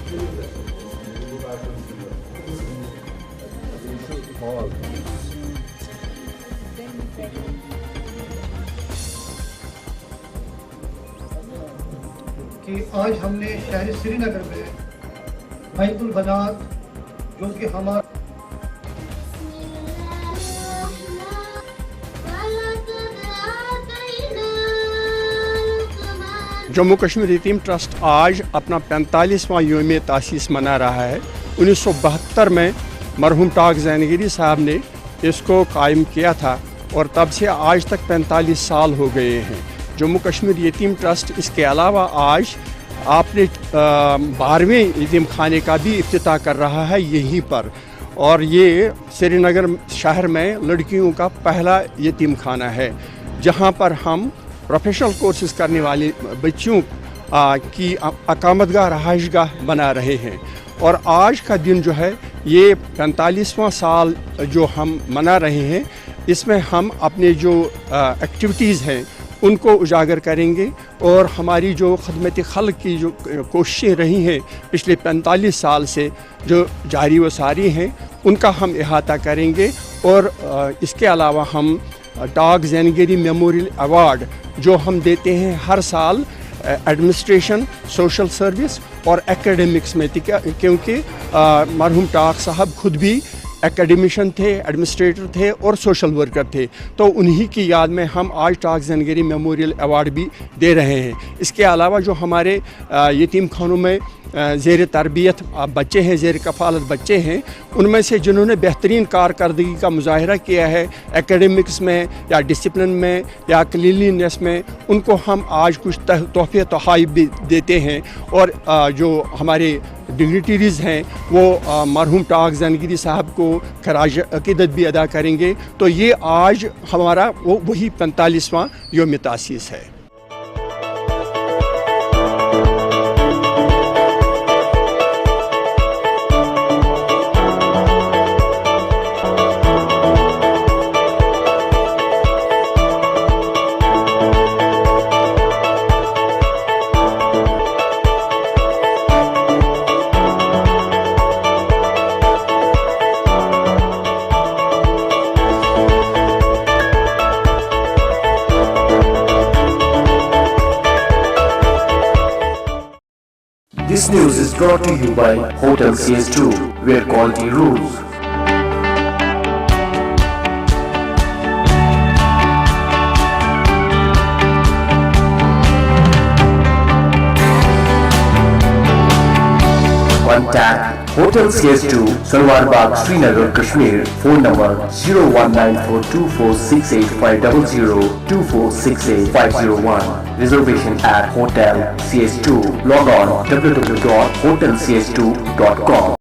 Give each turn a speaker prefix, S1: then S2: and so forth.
S1: कि आज हमने शहर श्रीनगर में महबूल बनात जो कि हमारा
S2: जम्मू कश्मीर यतीम ट्रस्ट आज अपना 45वां योम तासीस मना रहा है। 1972 में मरहूम टाक जैनगिरी साहब ने इसको कायम किया था और तब से आज तक 45 साल हो गए हैं। जम्मू कश्मीर यतीम ट्रस्ट इसके अलावा आज आपने 12वें यतीम खाने का भी इफ्तिताह कर रहा है यहीं पर, और ये श्रीनगर शहर में लड़कियों का पहला यतीम खाना है जहां पर हम प्रोफेशनल कोर्सेज करने वाले बच्चियों की अकामतगाह रहाइशगाह बना रहे हैं। और आज का दिन जो है ये 45वां साल जो हम मना रहे हैं, इसमें हम अपने जो एक्टिविटीज़ हैं उनको उजागर करेंगे और हमारी जो खदमत खल्क की जो कोशिशें रही हैं पिछले 45 साल से जो जारी व सारी हैं उनका हम अहाता करेंगे। और इसके अलावा हम टाक जैनगिरी मेमोरियल अवार्ड जो हम देते हैं हर साल एडमिनिस्ट्रेशन, सोशल सर्विस और एकेडमिक्स में, क्योंकि मरहूम टाक साहब खुद भी एकेडमिशन थे, एडमिनिस्ट्रेटर थे और सोशल वर्कर थे, तो उन्हीं की याद में हम आज टाक जैनगिरी मेमोरियल अवार्ड भी दे रहे हैं। इसके अलावा जो हमारे यतीम खानों में ज़ेर तरबियत बच्चे हैं, ज़ेर कफ़ालत बच्चे हैं, उनमें से जिन्होंने बेहतरीन कारकर्दगी का मुज़ाहरा किया है एकेडमिक्स में या डिसिप्लिन में या क्लीनलीनेस में, उनको हम आज कुछ तोहफ़े तोहाइफ भी देते हैं। और जो हमारे डिग्निटरीज़ हैं वो मरहूम टाक जैनगिरी साहब को खराज अक़ीदत भी अदा करेंगे। तो ये आज हमारा वही 45वां योम तासीस है।
S3: This news is brought to you by Hotel CS2, where quality rules. Contact Hotel CS2, Salwar Bagh, Srinagar, Kashmir. Phone number 0194246850, 24685001. Reservation at Hotel CS2. Log on www.hotelcs2.com.